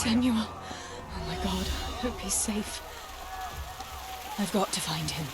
Samuel. Oh my God, I hope he's safe. I've got to find him.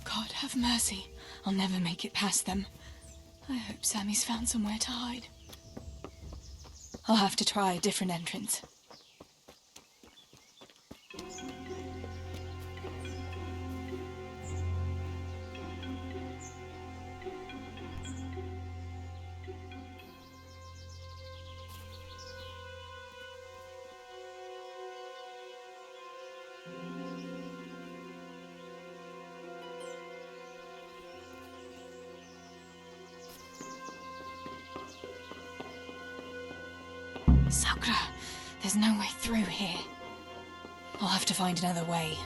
God have mercy. I'll never make it past them. I hope Sammy's found somewhere to hide. I'll have to try a different entrance. Sakura, there's no way through here. I'll have to find another way.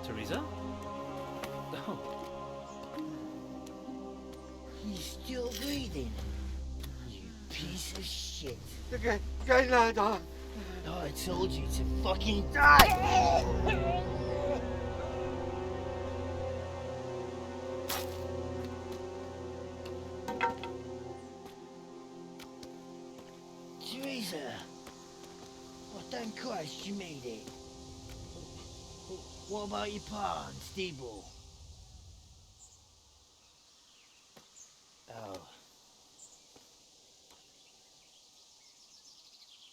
Teresa? Oh. He's still breathing. You piece of shit. Okay, lad. Oh, I told you to fucking die! Teresa! Oh, thank Christ you made it. What about your pa and Steve-O? Oh.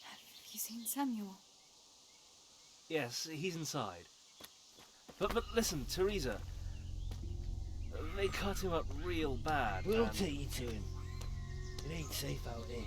Have you seen Samuel? Yes, he's inside. But listen, Teresa. They cut him up real bad. We'll and... take you to him. It ain't safe out there.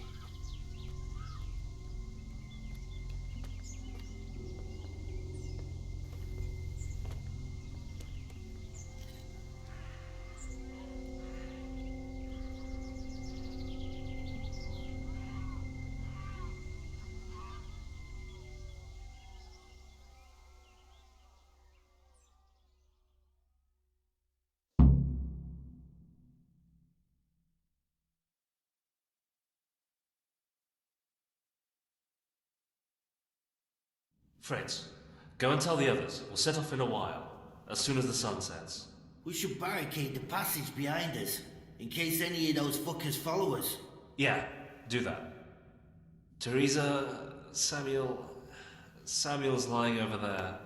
Fritz, go and tell the others. We'll set off in a while, as soon as the sun sets. We should barricade the passage behind us, in case any of those fuckers follow us. Yeah, do that. Teresa, Samuel's lying over there.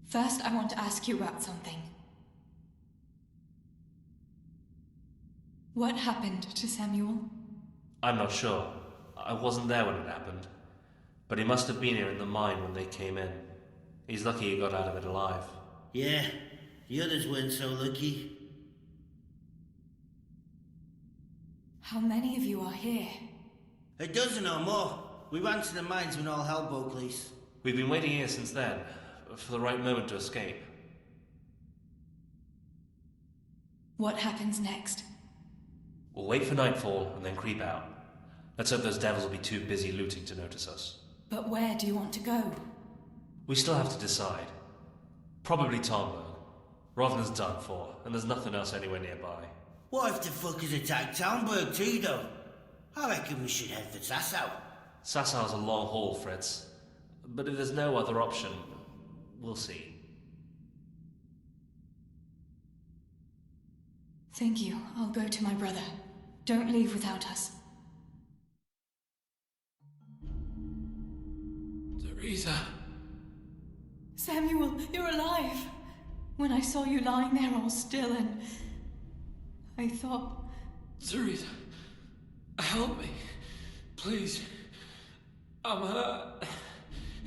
First, I want to ask you about something. What happened to Samuel? I'm not sure. I wasn't there when it happened. But he must have been here in the mine when they came in. He's lucky he got out of it alive. Yeah, the others weren't so lucky. How many of you are here? A dozen or more. We ran to the mines when all hell broke loose. We've been waiting here since then, for the right moment to escape. What happens next? We'll wait for nightfall and then creep out. Let's hope those devils will be too busy looting to notice us. But where do you want to go? We still have to decide. Probably Tomberg. Rovna's done for, and there's nothing else anywhere nearby. What if the fuckers attack Townburg too, though? I reckon we should head for Sasau. Sassau's a long haul, Fritz. But if there's no other option, we'll see. Thank you. I'll go to my brother. Don't leave without us. Teresa. Samuel, you're alive. When I saw you lying there all still and... I thought... Teresa, help me. Please. I'm hurt.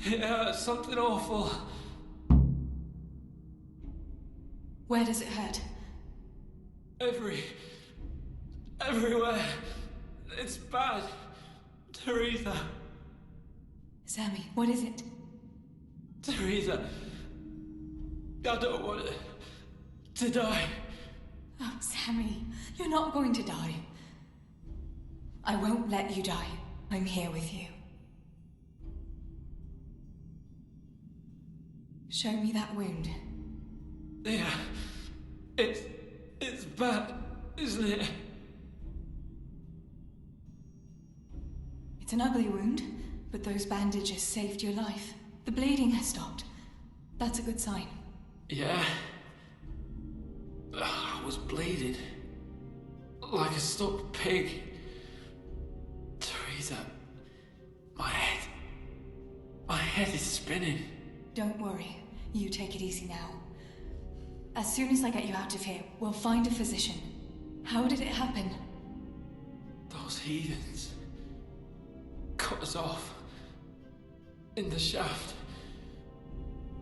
It hurts something awful. Where does it hurt? Everywhere. It's bad. Teresa. Sammy, what is it? Teresa. I don't want to die. Oh, Sammy, you're not going to die. I won't let you die. I'm here with you. Show me that wound. Yeah. It's bad, isn't it? It's an ugly wound, but those bandages saved your life. The bleeding has stopped. That's a good sign. Yeah. I was bleeding. Like a stuck pig. Teresa. My head is spinning. Don't worry. You take it easy now. As soon as I get you out of here, we'll find a physician. How did it happen? Those heathens cut us off in the shaft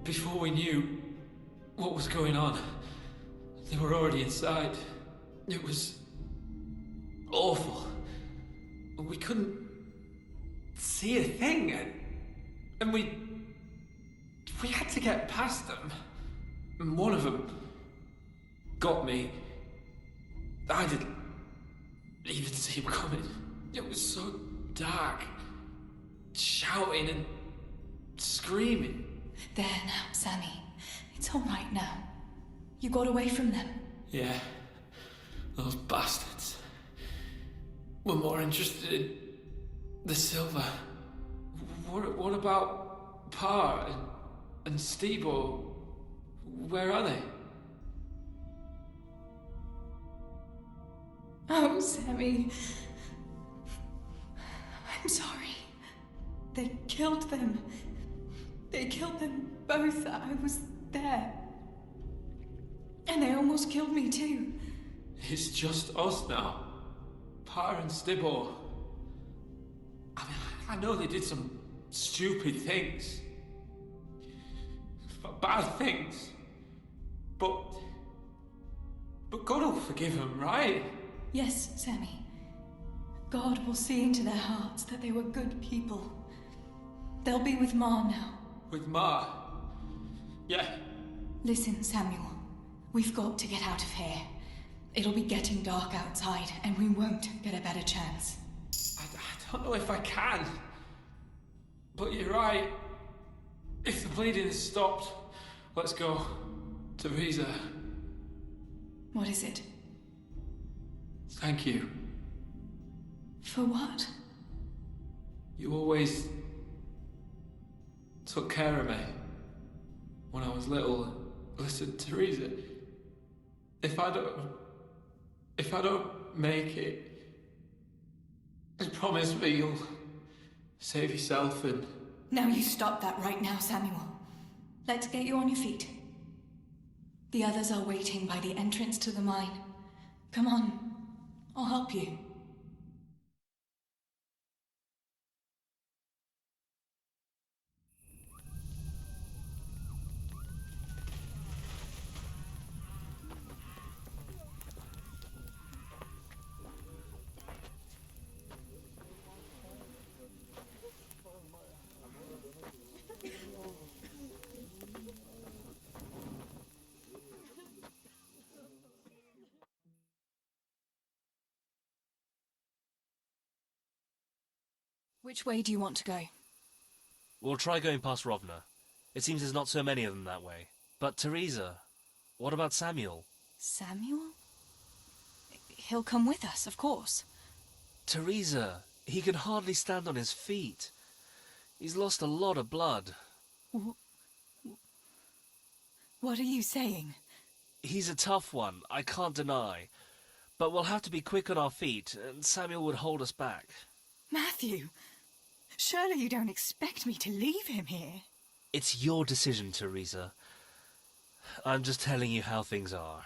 before we knew what was going on. They were already inside. It was awful. We couldn't see a thing, and we had to get past them. And one of them got me. I didn't even see him coming. It was so dark. shouting and screaming. There now, Sammy. It's all right now. You got away from them. Yeah, those bastards were more interested in the silver. What about Pa and Stebo? Where are they? Oh, Sammy. I'm sorry. They killed them. They killed them both. I was there. And they almost killed me too. It's just us now. Pa and Stibbo. I mean, I know they did some stupid things. Bad things. But God will forgive them, right? Yes, Sammy. God will see into their hearts that they were good people. They'll be with Ma now. With Ma? Yeah. Listen, Samuel. We've got to get out of here. It'll be getting dark outside, and we won't get a better chance. I don't know if I can. But you're right. If the bleeding has stopped, let's go. Teresa. What is it? Thank you. For what? You always took care of me when I was little. Listen, Teresa, if I don't make it, just promise me you'll save yourself and... Now you stop that right now, Samuel. Let's get you on your feet. The others are waiting by the entrance to the mine. Come on, I'll help you. Which way do you want to go? We'll try going past Rovna. It seems there's not so many of them that way. But Teresa, what about Samuel? Samuel? He'll come with us, of course. Teresa, he can hardly stand on his feet. He's lost a lot of blood. What are you saying? He's a tough one, I can't deny. But we'll have to be quick on our feet, and Samuel would hold us back. Matthew, surely you don't expect me to leave him here? It's your decision, Teresa. I'm just telling you how things are.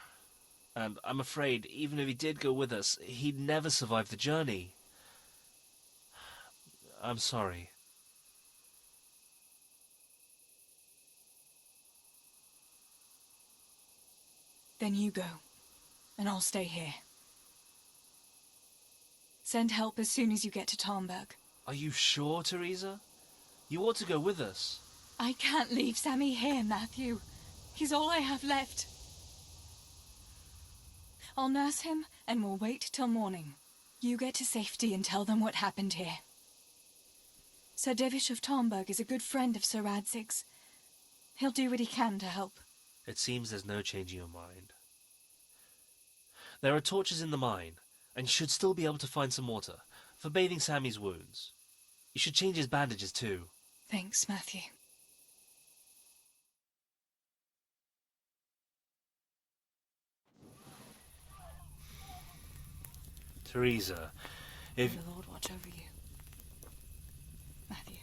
And I'm afraid, even if he did go with us, he'd never survive the journey. I'm sorry. Then you go, and I'll stay here. Send help as soon as you get to Tarnberg. Are you sure, Teresa? You ought to go with us. I can't leave Sammy here, Matthew. He's all I have left. I'll nurse him, and we'll wait till morning. You get to safety and tell them what happened here. Sir Divish of Tarnberg is a good friend of Sir Radzig's. He'll do what he can to help. It seems there's no changing your mind. There are torches in the mine, and you should still be able to find some water for bathing Sammy's wounds. You should change his bandages too. Thanks, Matthew. Teresa, if... May the Lord watch over you. Matthew.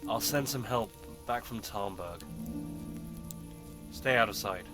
I'll send some help back from Tarnberg. Stay out of sight.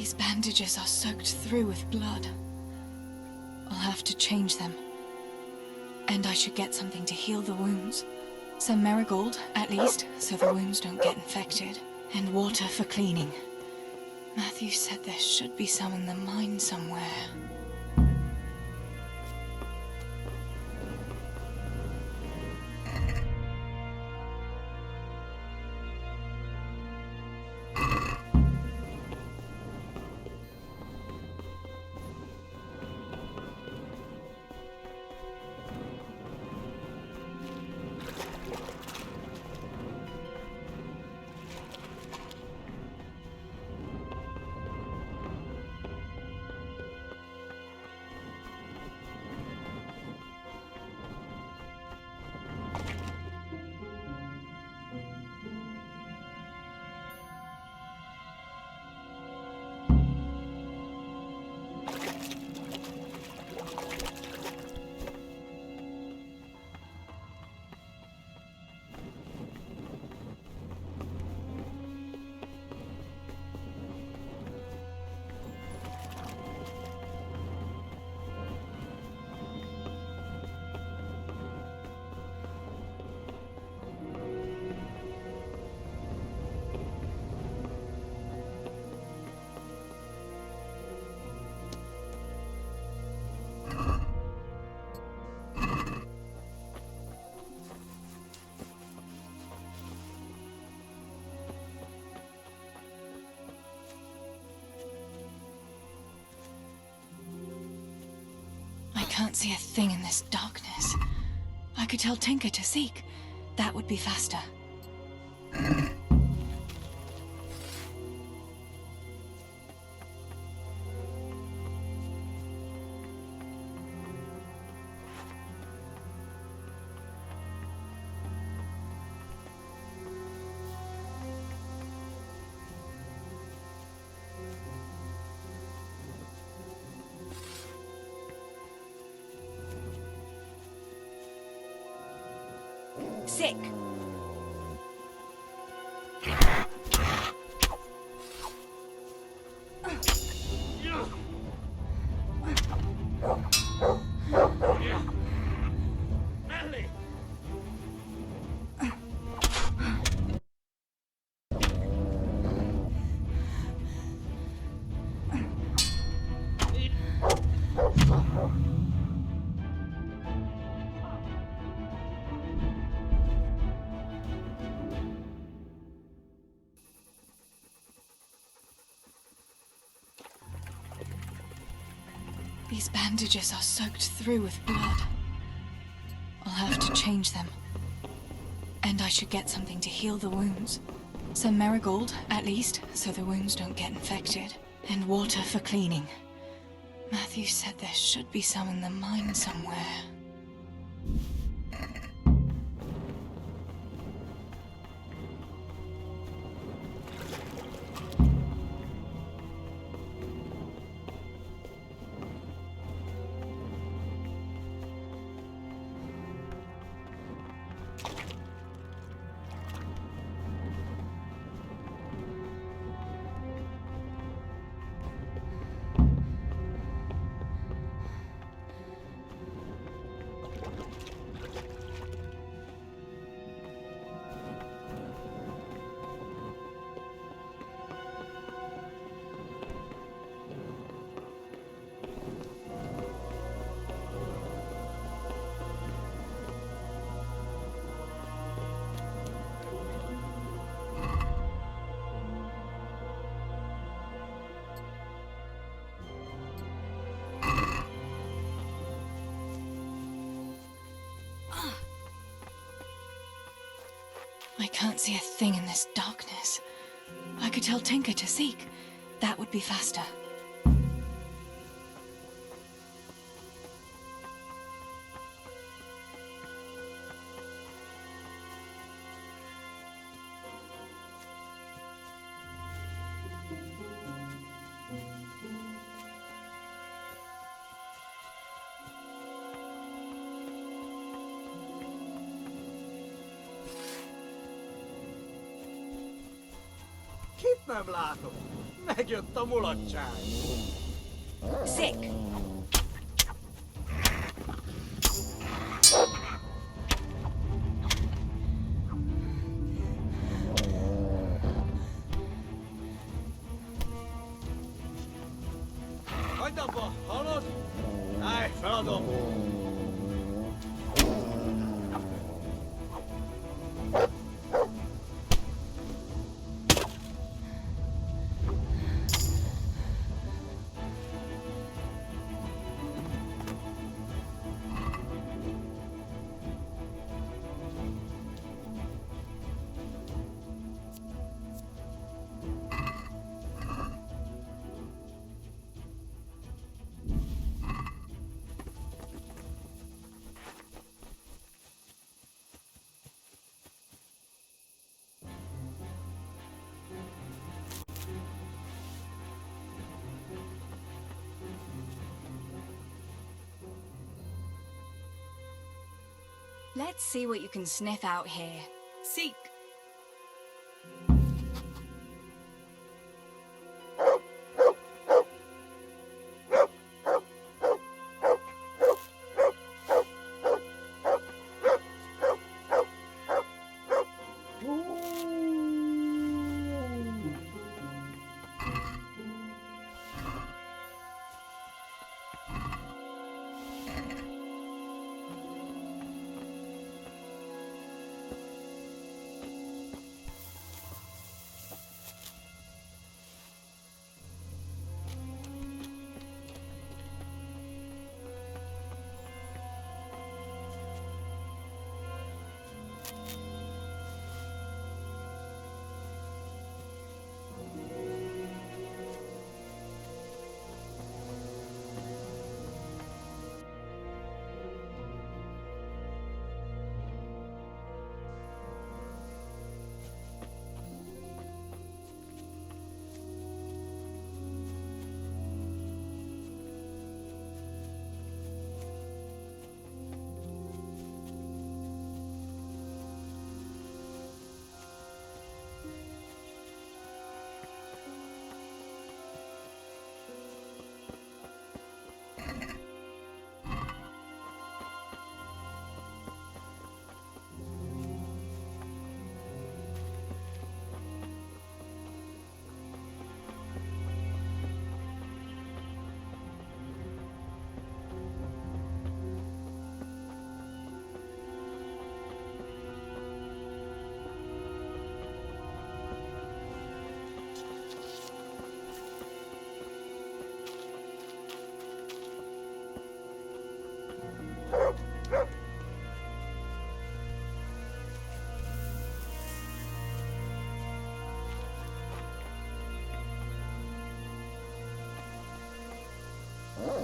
These bandages are soaked through with blood. I'll have to change them. And I should get something to heal the wounds. Some marigold, at least, so the wounds don't get infected. And water for cleaning. Matthew said there should be some in the mine somewhere. I can't see a thing in this darkness. I could tell Tinker to seek. That would be faster. Sick. These bandages are soaked through with blood. I'll have to change them. And I should get something to heal the wounds. Some marigold, at least, so the wounds don't get infected. And water for cleaning. Matthew said there should be some in the mine somewhere. I can't see a thing in this darkness. I could tell Tinker to seek. That would be faster. Keep them, lato. Megjött a mulatság. Sick. Hagyd abba, hallod? Állj, feladom. Let's see what you can sniff out here. Seek.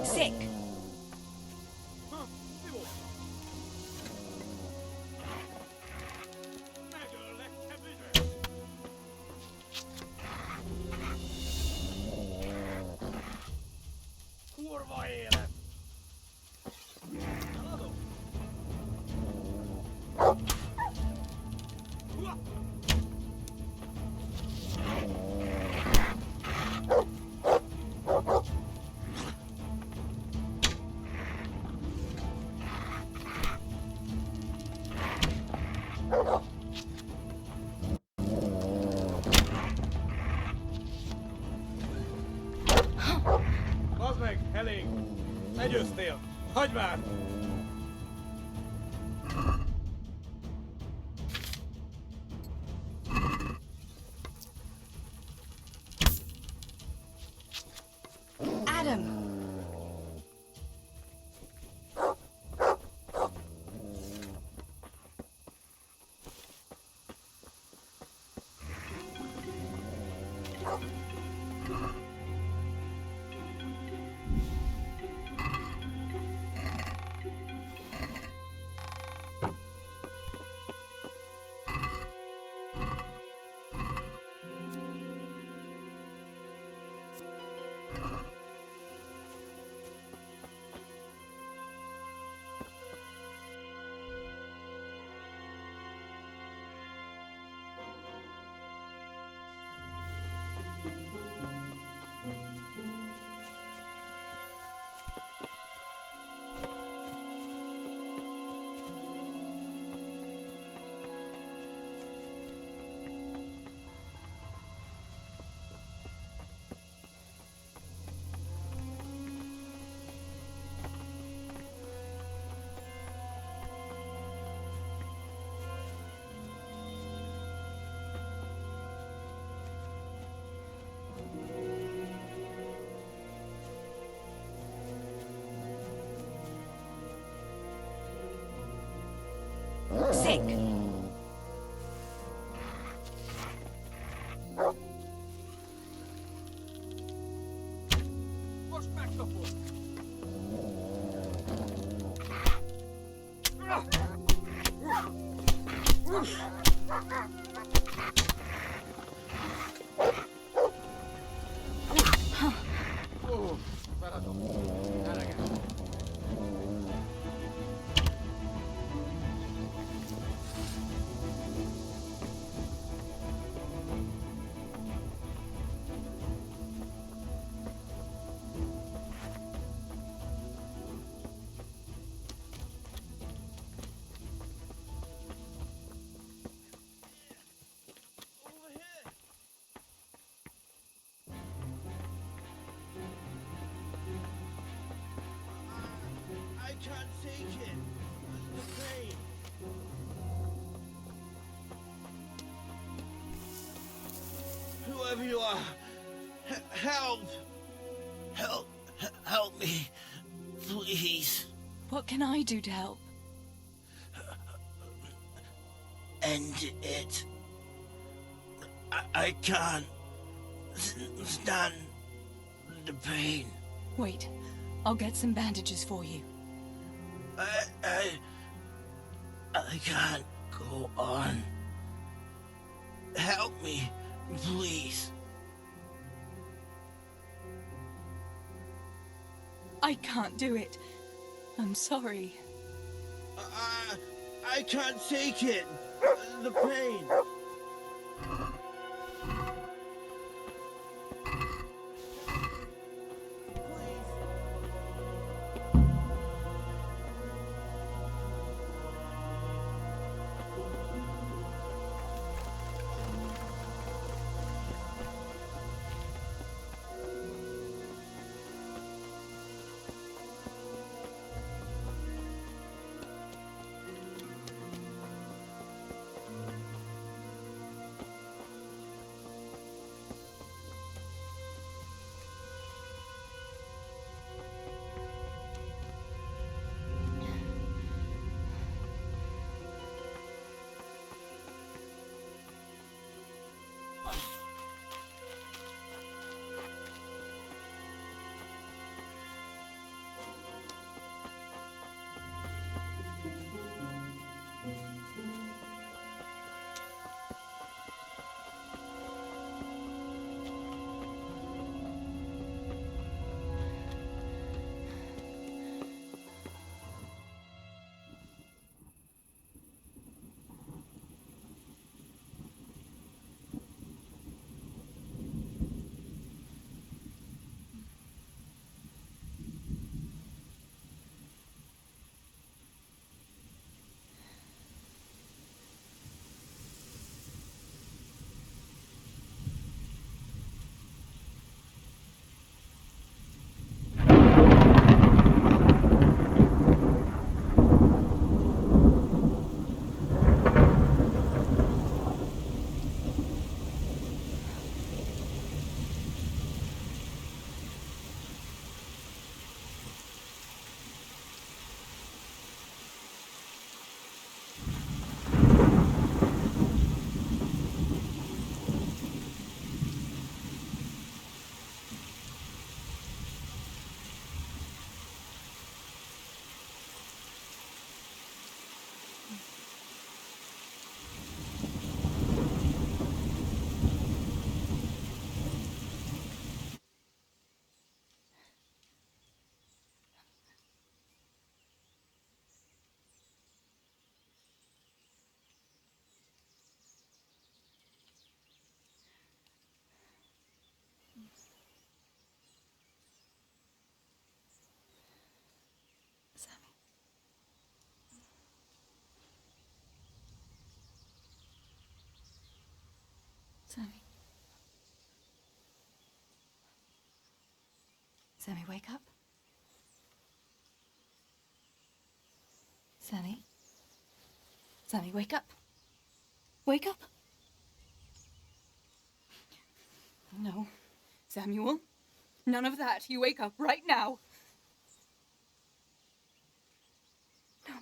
Sick. Kurva élet! Eladom? Hua! Bazd meg, elég! Legyőztél! Hagyd már! Adam. Sick. What's back up? I can't take it. The pain. Whoever you are, help! Help me, please. What can I do to help? End it. I can't stand the pain. Wait, I'll get some bandages for you. I can't go on. Help me, please. I can't do it. I'm sorry. I can't take it. The pain. Sammy. Sammy, wake up. Sammy. Sammy, wake up. Wake up. No. Samuel. None of that. You wake up right now. No.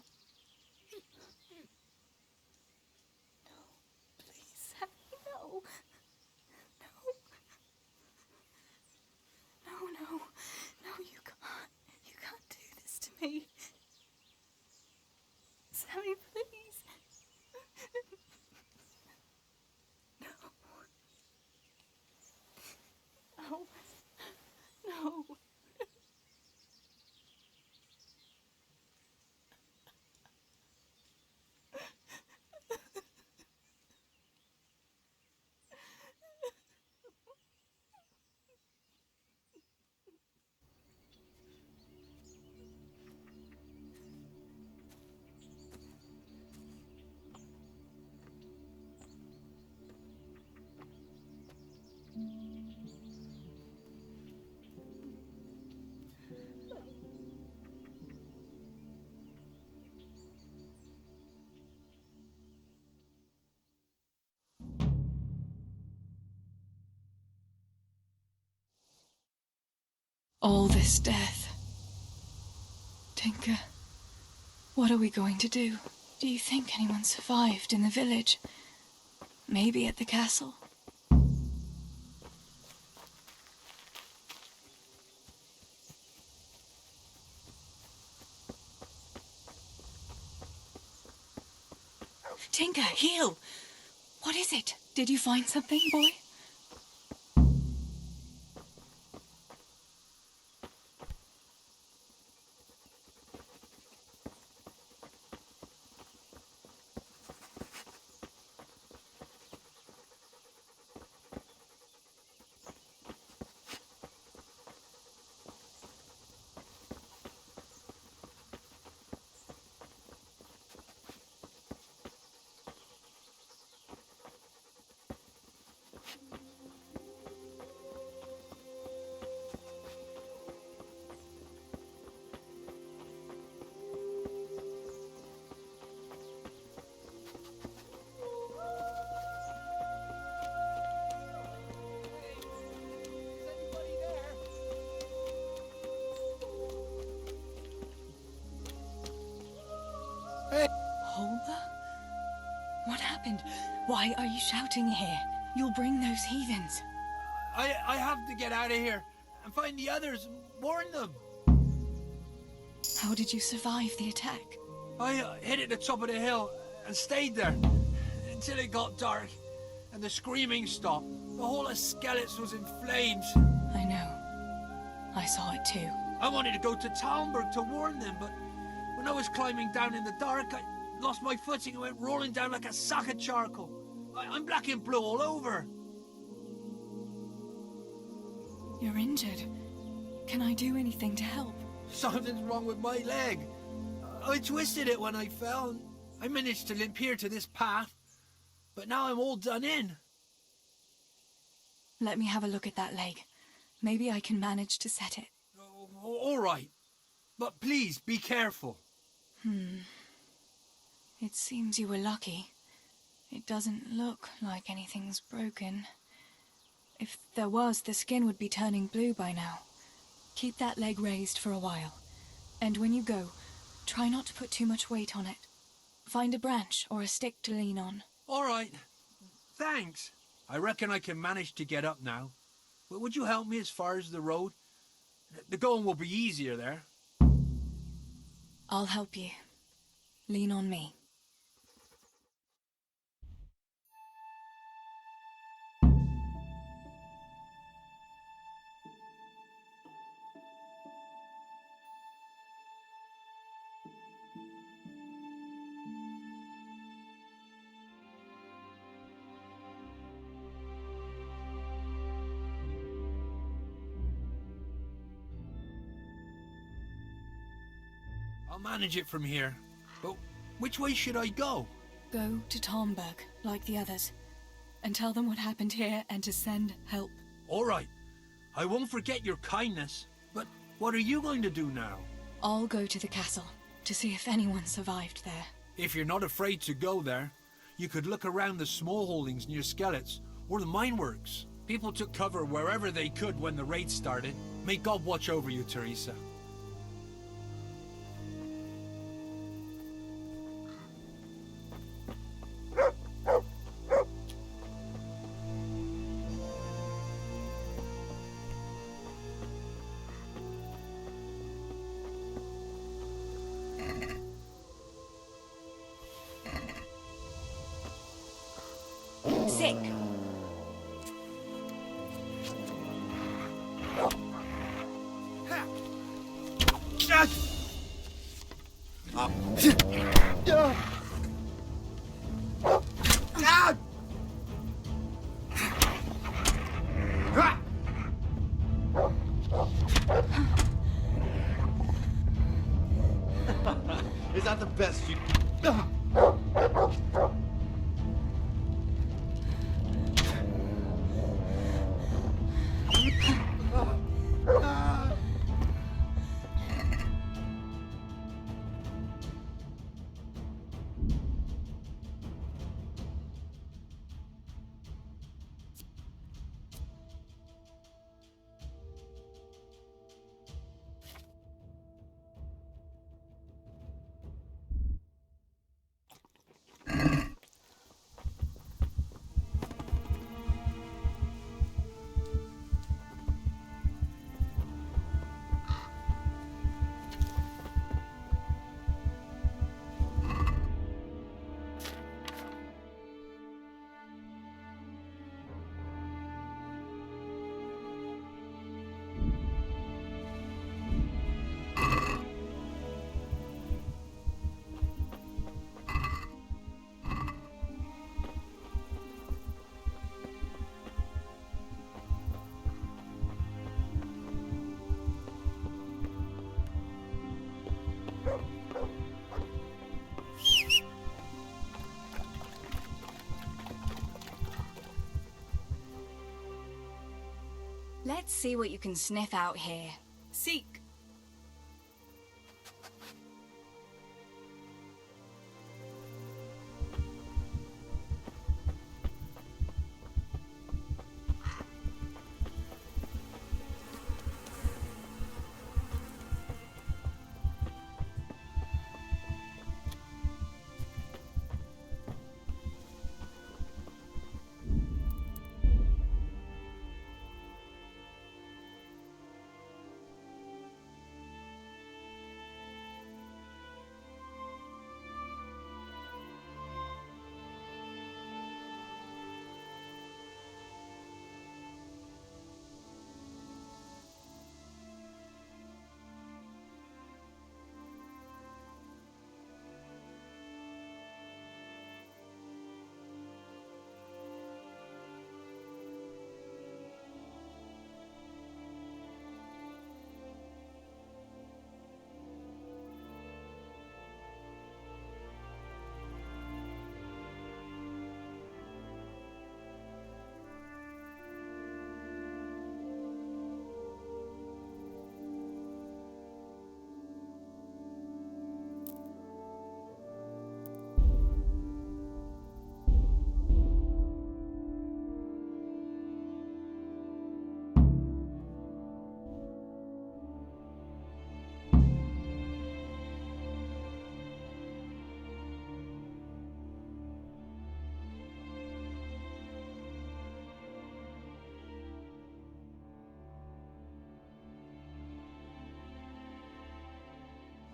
All this death. Tinker, what are we going to do? Do you think anyone survived in the village? Maybe at the castle? Tinker, heel! What is it? Did you find something, boy? Holber? What happened? Why are you shouting here? You'll bring those heathens. I have to get out of here and find the others and warn them. How did you survive the attack? I hid at the top of the hill and stayed there until it got dark and the screaming stopped. The whole of Skeleton was in flames. I know. I saw it too. I wanted to go to Talmberg to warn them, but when I was climbing down in the dark, I lost my footing and went rolling down like a sack of charcoal. I'm black and blue all over. You're injured. Can I do anything to help? Something's wrong with my leg. I twisted it when I fell. And I managed to limp here to this path, but now I'm all done in. Let me have a look at that leg. Maybe I can manage to set it. All right, but please be careful. It seems you were lucky. It doesn't look like anything's broken. If there was, the skin would be turning blue by now. Keep that leg raised for a while. And when you go, try not to put too much weight on it. Find a branch or a stick to lean on. All right, thanks. I reckon I can manage to get up now. But would you help me as far as the road? The going will be easier there. I'll help you. Lean on me. I'll manage it from here. But which way should I go? Go to Talmberg, like the others, and tell them what happened here and to send help. All right. I won't forget your kindness. But what are you going to do now? I'll go to the castle to see if anyone survived there. If you're not afraid to go there, you could look around the small holdings near Skeleton or the mine works. People took cover wherever they could when the raid started. May God watch over you, Teresa. Sick. Is that the best you... Let's see what you can sniff out here. Seek.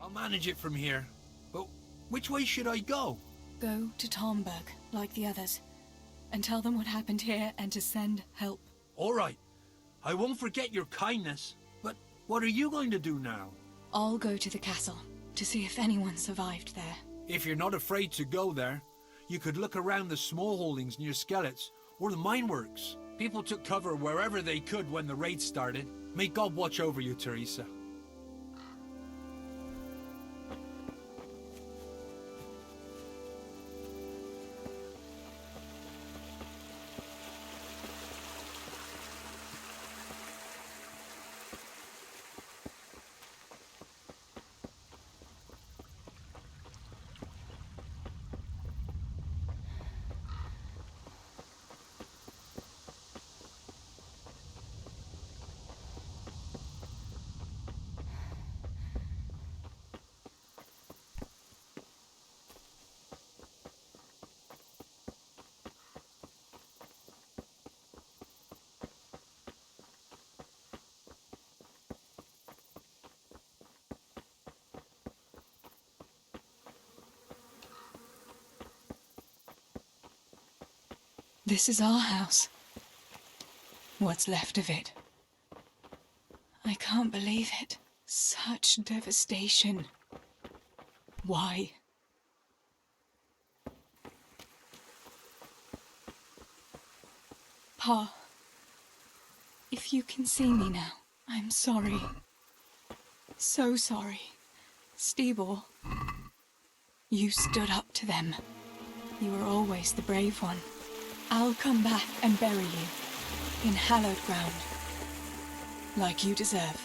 I'll manage it from here. But which way should I go? Go to Tomberg, like the others, and tell them what happened here and to send help. All right. I won't forget your kindness. But what are you going to do now? I'll go to the castle to see if anyone survived there. If you're not afraid to go there, you could look around the small holdings near Skellets or the mine works. People took cover wherever they could when the raid started. May God watch over you, Teresa. This is our house. What's left of it. I can't believe it. Such devastation. Why? Pa, if you can see me now, I'm sorry. So sorry. Stibor, you stood up to them. You were always the brave one. I'll come back and bury you in hallowed ground, like you deserve.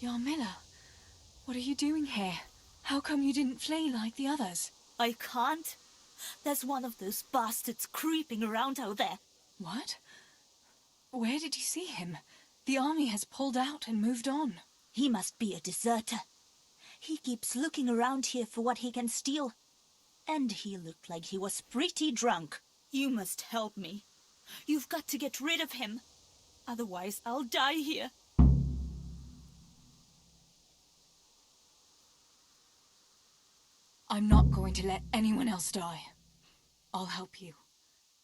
Yarmila, what are you doing here? How come you didn't flee like the others? I can't. There's one of those bastards creeping around out there. What? Where did you see him? The army has pulled out and moved on. He must be a deserter. He keeps looking around here for what he can steal. And he looked like he was pretty drunk. You must help me. You've got to get rid of him. Otherwise, I'll die here. I'm not going to let anyone else die. I'll help you.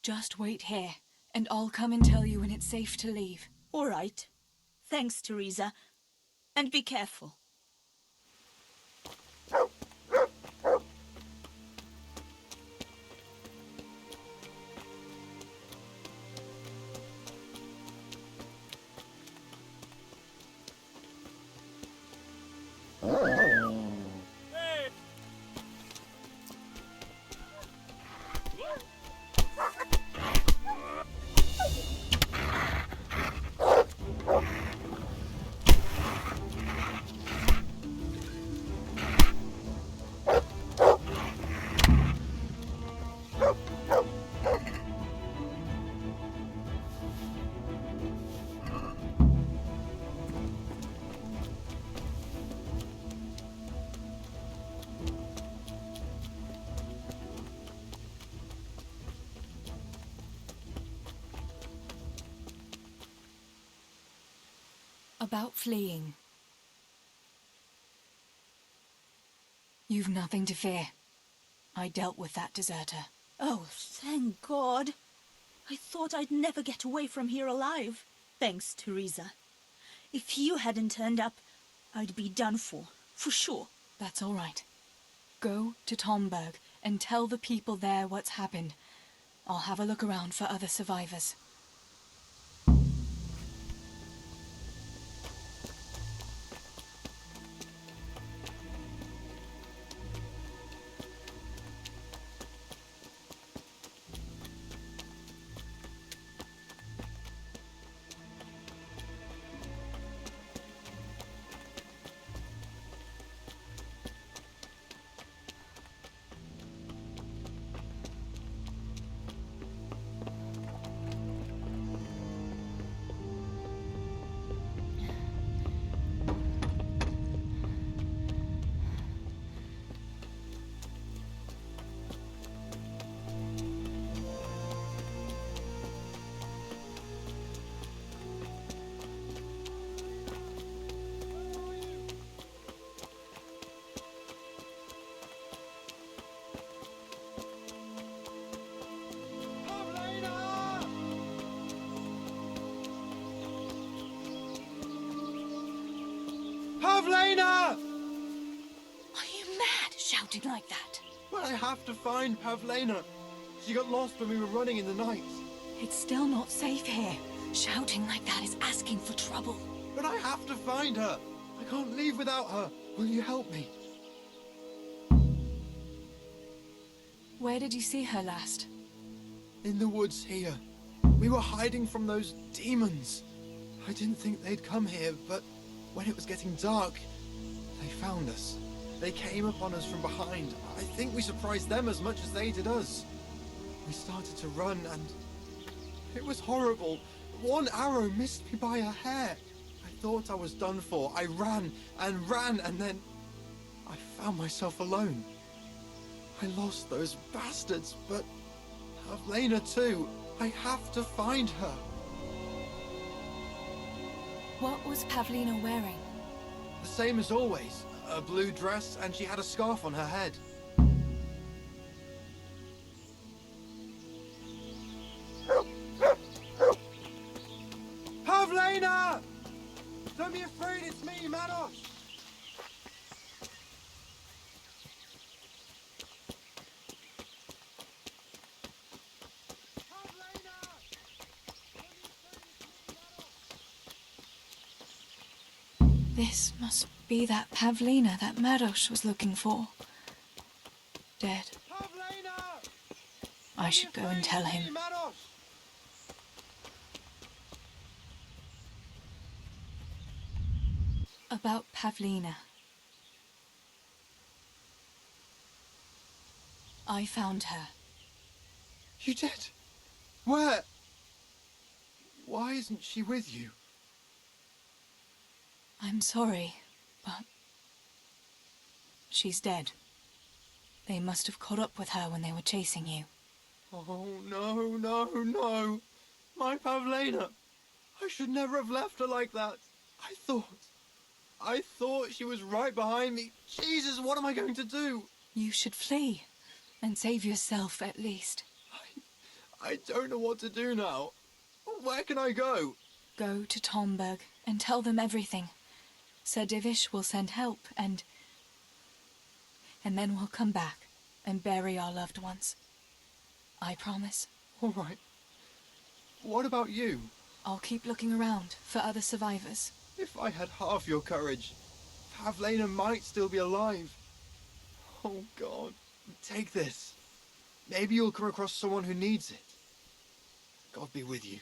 Just wait here, and I'll come and tell you when it's safe to leave. All right. Thanks, Teresa. And be careful. About fleeing. You've nothing to fear. I dealt with that deserter. Oh, thank God. I thought I'd never get away from here alive. Thanks, Teresa. If you hadn't turned up, I'd be done for sure. That's all right. Go to Tomberg and tell the people there what's happened. I'll have a look around for other survivors. Pavlena! Are you mad, shouting like that? But I have to find Pavlena. She got lost when we were running in the night. It's still not safe here. Shouting like that is asking for trouble. But I have to find her. I can't leave without her. Will you help me? Where did you see her last? In the woods here. We were hiding from those demons. I didn't think they'd come here, but when it was getting dark, they found us. They came upon us from behind. I think we surprised them as much as they did us. We started to run and it was horrible. One arrow missed me by a hair. I thought I was done for. I ran and then I found myself alone. I lost those bastards, but Pavlena too. I have to find her. What was Pavlina wearing? The same as always. A blue dress, and she had a scarf on her head. Pavlena! Don't be afraid, it's me, Manos! This must be that Pavlina that Maros was looking for. Dead. Pavlena! I should go and tell him. Manos! About Pavlina. I found her. You did? Where? Why isn't she with you? I'm sorry, but she's dead. They must have caught up with her when they were chasing you. Oh, no, no, no. My Pavlina. I should never have left her like that. I thought she was right behind me. Jesus, what am I going to do? You should flee and save yourself at least. I don't know what to do now. Where can I go? Go to Tomberg and tell them everything. Sir Divish will send help and then we'll come back and bury our loved ones. I promise. All right. What about you? I'll keep looking around for other survivors. If I had half your courage, Pavlina might still be alive. Oh, God. Take this. Maybe you'll come across someone who needs it. God be with you.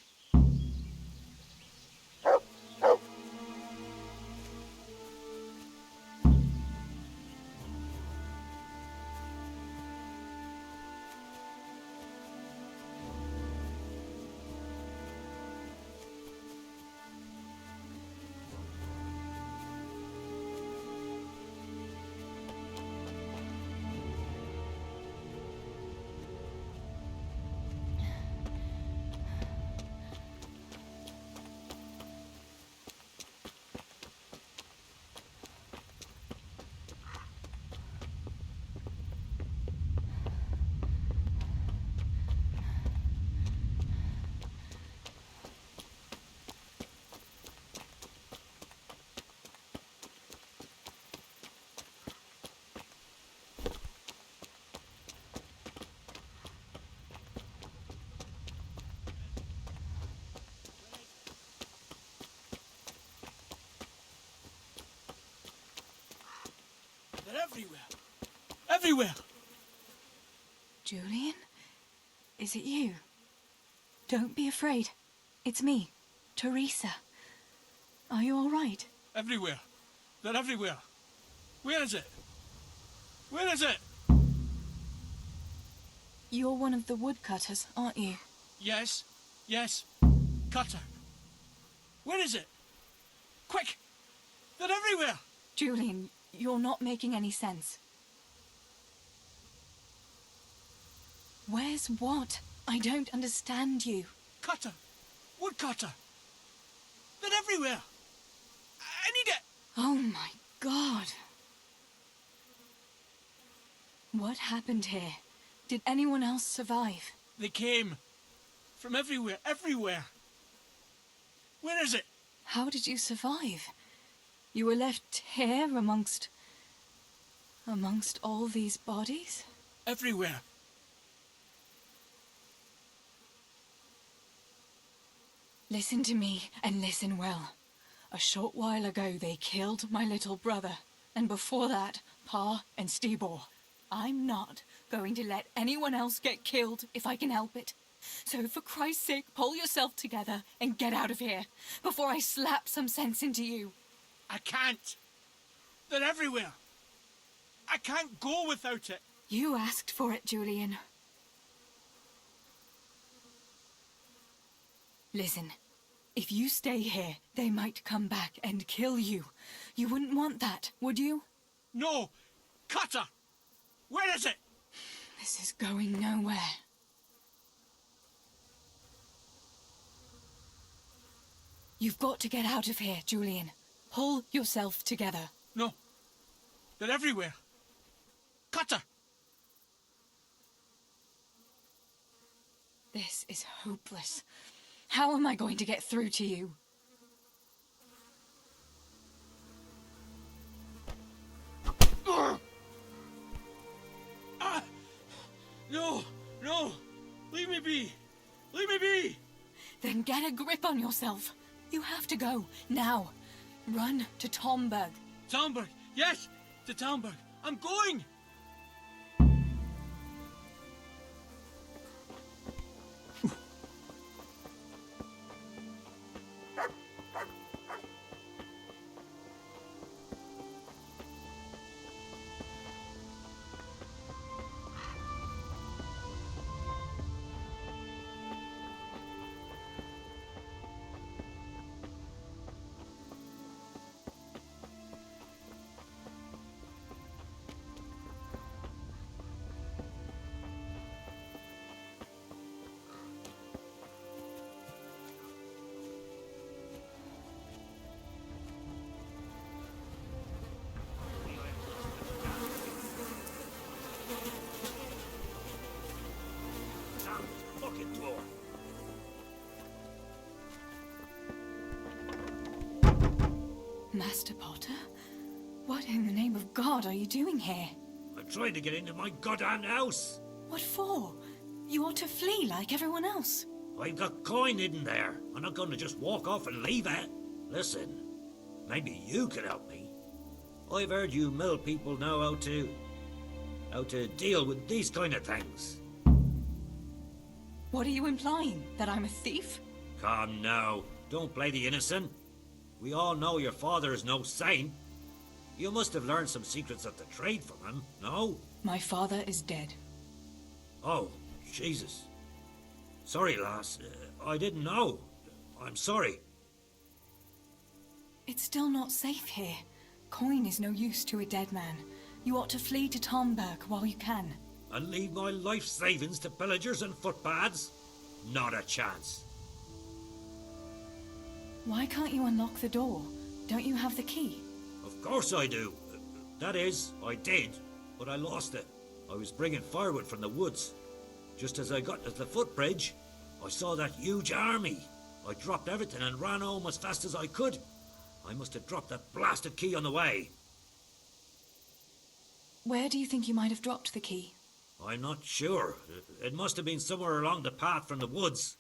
They're everywhere. Everywhere. Julian? Is it you? Don't be afraid. It's me, Teresa. Are you all right? Everywhere. They're everywhere. Where is it? Where is it? You're one of the woodcutters, aren't you? Yes. Yes. Cutter. Where is it? Quick! They're everywhere! Julian, you're not making any sense. Where's what? I don't understand you. Cutter! Woodcutter! They're everywhere! I need it! Oh my God. What happened here? Did anyone else survive? They came. From everywhere, everywhere. Where is it? How did you survive? You were left here amongst all these bodies? Everywhere. Listen to me, and listen well. A short while ago they killed my little brother, and before that, Pa and Stibor. I'm not going to let anyone else get killed if I can help it. So for Christ's sake, pull yourself together and get out of here, before I slap some sense into you. I can't. They're everywhere. I can't go without it. You asked for it, Julian. Listen, if you stay here, they might come back and kill you. You wouldn't want that, would you? No! Cutter! Where is it? This is going nowhere. You've got to get out of here, Julian. Pull yourself together. No. They're everywhere. Cutter! This is hopeless. How am I going to get through to you? No! No! Leave me be! Leave me be! Then get a grip on yourself. You have to go, now. Run to Tomberg. Talmberg! Yes! To Talmberg! I'm going! Master Potter? What in the name of God are you doing here? I'm trying to get into my goddamn house. What for? You ought to flee like everyone else. I've got coin hidden there. I'm not going to just walk off and leave it. Listen, maybe you could help me. I've heard you mill people know how to deal with these kind of things. What are you implying? That I'm a thief? Come now, don't play the innocent. We all know your father is no saint. You must have learned some secrets of the trade from him, no? My father is dead. Oh, Jesus. Sorry, lass. I didn't know. I'm sorry. It's still not safe here. Coin is no use to a dead man. You ought to flee to Tomberg while you can. And leave my life savings to pillagers and footpads? Not a chance. Why can't you unlock the door? Don't you have the key? Of course I do. That is, I did, but I lost it. I was bringing firewood from the woods. Just as I got to the footbridge, I saw that huge army. I dropped everything and ran home as fast as I could. I must have dropped that blasted key on the way. Where do you think you might have dropped the key? I'm not sure. It must have been somewhere along the path from the woods.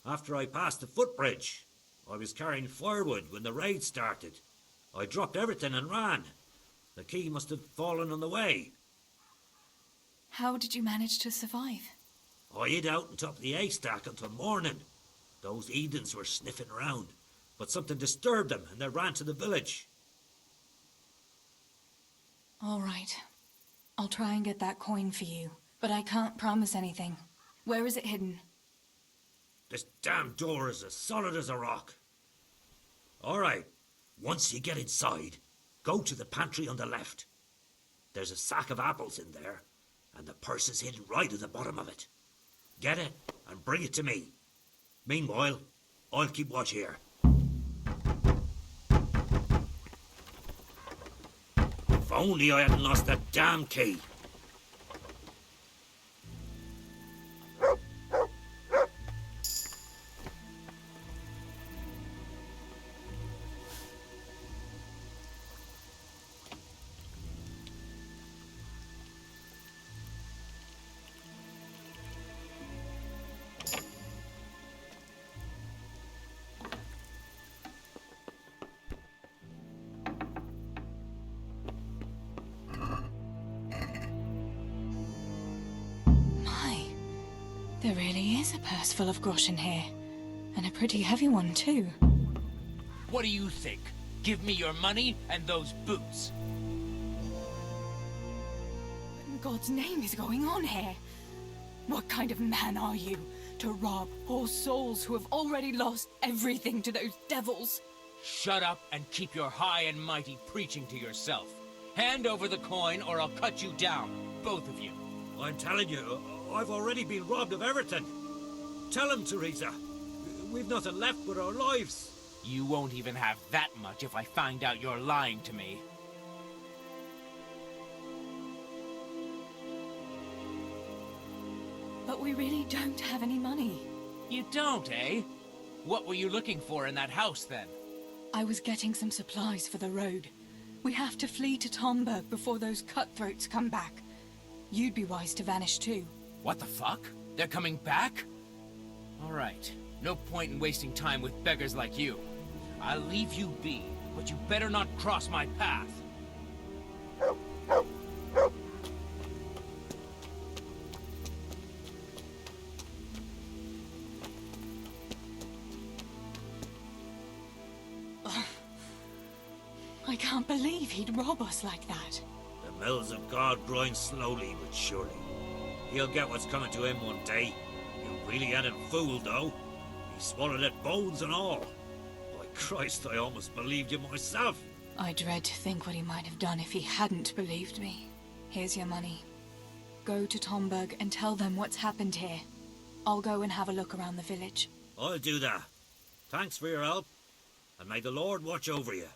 After I passed the footbridge, I was carrying firewood when the raid started. I dropped everything and ran. The key must have fallen on the way. How did you manage to survive? I hid out on top of the haystack until morning. Those heathens were sniffing around, but something disturbed them and they ran to the village. All right. I'll try and get that coin for you, but I can't promise anything. Where is it hidden? This damn door is as solid as a rock. All right. Once you get inside, go to the pantry on the left. There's a sack of apples in there, and the purse is hidden right at the bottom of it. Get it and bring it to me. Meanwhile, I'll keep watch here. If only I hadn't lost that damn key. There really is a purse full of groschen here. And a pretty heavy one, too. What do you think? Give me your money and those boots. What in God's name is going on here? What kind of man are you to rob poor souls who have already lost everything to those devils? Shut up and keep your high and mighty preaching to yourself. Hand over the coin or I'll cut you down, both of you. I'm telling you, I've already been robbed of everything. Tell him, Teresa. We've nothing left but our lives. You won't even have that much if I find out you're lying to me. But we really don't have any money. You don't, eh? What were you looking for in that house, then? I was getting some supplies for the road. We have to flee to Tomberg before those cutthroats come back. You'd be wise to vanish too. What the fuck? They're coming back? All right. No point in wasting time with beggars like you. I'll leave you be, but you better not cross my path. I can't believe he'd rob us like that. The mills of God grind slowly but surely. He'll get what's coming to him one day. You really hadn't fooled, though. He swallowed it, bones and all. By Christ, I almost believed you myself. I dread to think what he might have done if he hadn't believed me. Here's your money. Go to Tomberg and tell them what's happened here. I'll go and have a look around the village. I'll do that. Thanks for your help, and may the Lord watch over you.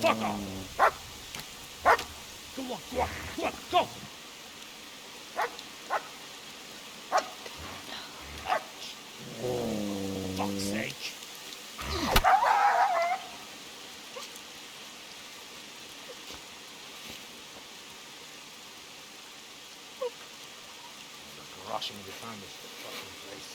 Fuck off! Go on, go on, go on, go! Fuck's sake! The rushing of the family to the fucking place.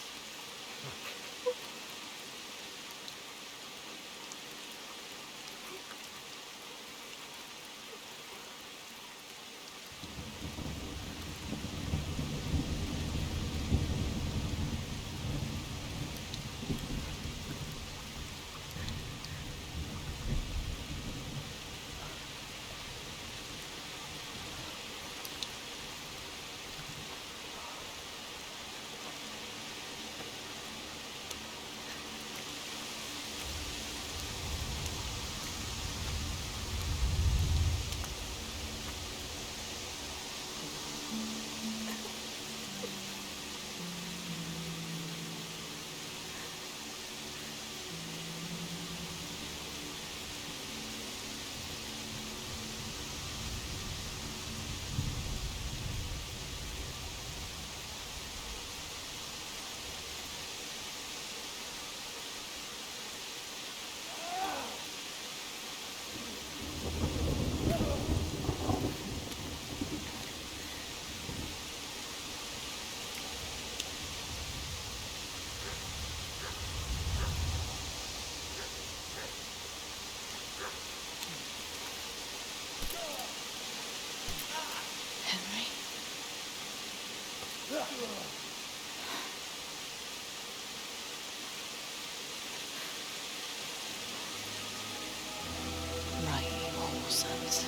Right, all sons.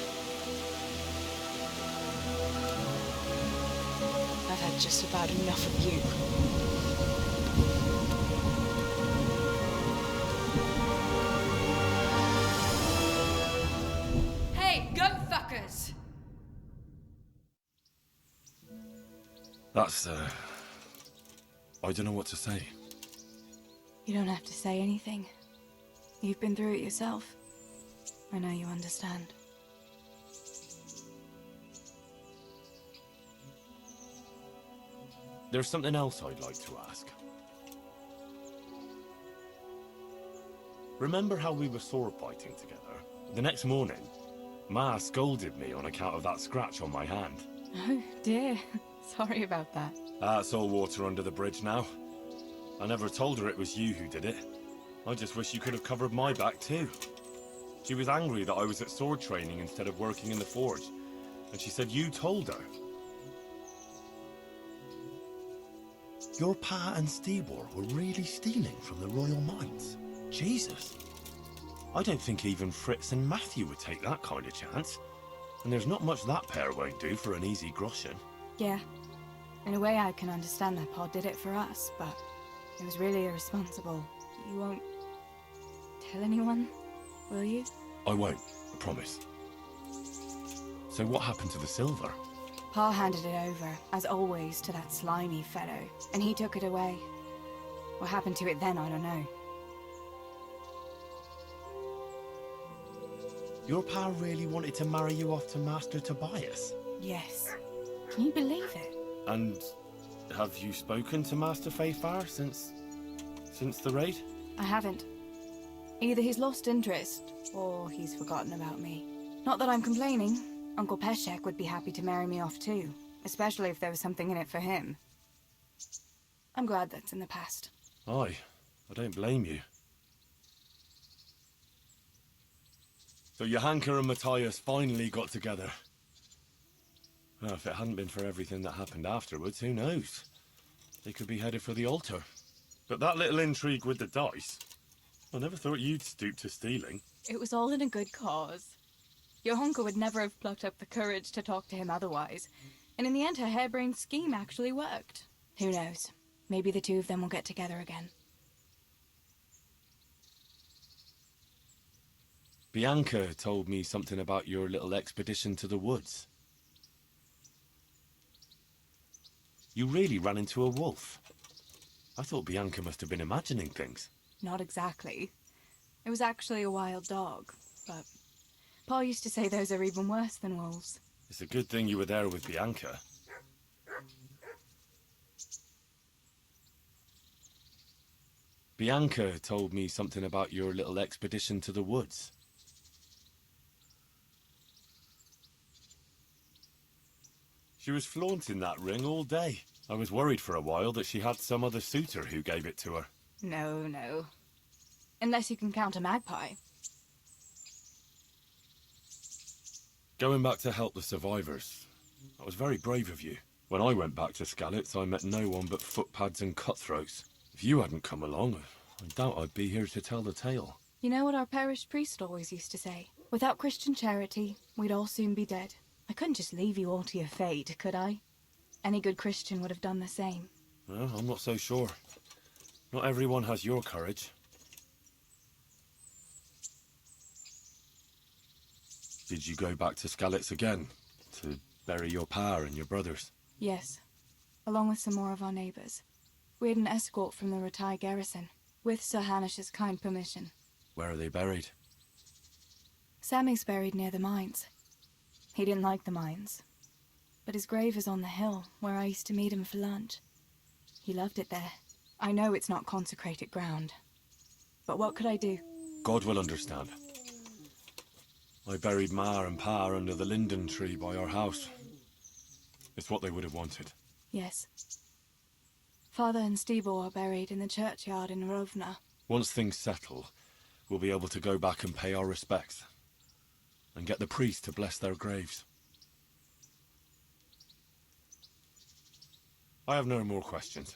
I've had just about enough of you. Hey, go fuckers! That's, I don't know what to say. You don't have to say anything. You've been through it yourself. I know you understand. There's something else I'd like to ask. Remember how we were sword fighting together? The next morning, Ma scolded me on account of that scratch on my hand. Oh, dear. Sorry about that. That's all water under the bridge now. I never told her it was you who did it. I just wish you could have covered my back too. She was angry that I was at sword training instead of working in the forge, and she said you told her. Your Pa and Stebor were really stealing from the royal mines? Jesus. I don't think even Fritz and Matthew would take that kind of chance. And there's not much that pair won't do for an easy groschen. Yeah. In a way, I can understand that Pa did it for us, but it was really irresponsible. You won't tell anyone, will you? I won't, I promise. So what happened to the silver? Pa handed it over, as always, to that slimy fellow, and he took it away. What happened to it then, I don't know. Your Pa really wanted to marry you off to Master Tobias? Yes. Can you believe it? And have you spoken to Master Fayfar since the raid? I haven't. Either he's lost interest, or he's forgotten about me. Not that I'm complaining. Uncle Peshek would be happy to marry me off too, especially if there was something in it for him. I'm glad that's in the past. Aye, I don't blame you. So Johanka and Matthias finally got together. Well, if it hadn't been for everything that happened afterwards, who knows? They could be headed for the altar. But that little intrigue with the dice, I never thought you'd stoop to stealing. It was all in a good cause. Johanka would never have plucked up the courage to talk to him otherwise. And in the end, her harebrained scheme actually worked. Who knows? Maybe the two of them will get together again. Bianca told me something about your little expedition to the woods. You really ran into a wolf. I thought Bianca must have been imagining things. Not exactly. It was actually a wild dog, but Pa used to say those are even worse than wolves. It's a good thing you were there with Bianca. Bianca told me something about your little expedition to the woods. She was flaunting that ring all day. I was worried for a while that she had some other suitor who gave it to her. No. Unless you can count a magpie. Going back to help the survivors, that was very brave of you. When I went back to Skalitz, I met no one but footpads and cutthroats. If you hadn't come along, I doubt I'd be here to tell the tale. You know what our parish priest always used to say? Without Christian charity, we'd all soon be dead. I couldn't just leave you all to your fate, could I? Any good Christian would have done the same. Well, I'm not so sure. Not everyone has your courage. Did you go back to Skalitz again? To bury your pa and your brothers? Yes, along with some more of our neighbours. We had an escort from the retired garrison, with Sir Hanish's kind permission. Where are they buried? Sammy's buried near the mines. He didn't like the mines, but his grave is on the hill where I used to meet him for lunch. He loved it there. I know it's not consecrated ground, but what could I do? God will understand. I buried Ma and Pa under the linden tree by our house. It's what they would have wanted. Yes. Father and Stebo are buried in the churchyard in Rovna. Once things settle, we'll be able to go back and pay our respects. And get the priest to bless their graves. I have no more questions.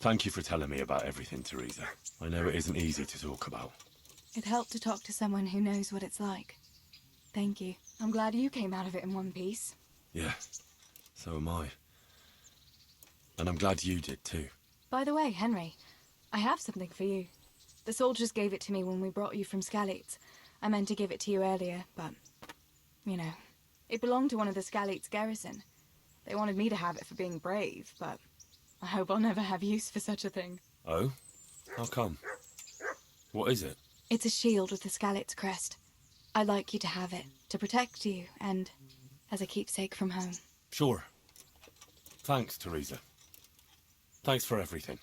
Thank you for telling me about everything, Teresa. I know it isn't easy to talk about. It helped to talk to someone who knows what it's like. Thank you. I'm glad you came out of it in one piece. Yeah, so am I. And I'm glad you did too. By the way, Henry, I have something for you. The soldiers gave it to me when we brought you from Skalitz. I meant to give it to you earlier, but, you know, it belonged to one of the Skalitz garrison. They wanted me to have it for being brave, but I hope I'll never have use for such a thing. Oh? How come? What is it? It's a shield with the Skalitz crest. I'd like you to have it, to protect you, and as a keepsake from home. Sure. Thanks, Teresa. Thanks for everything.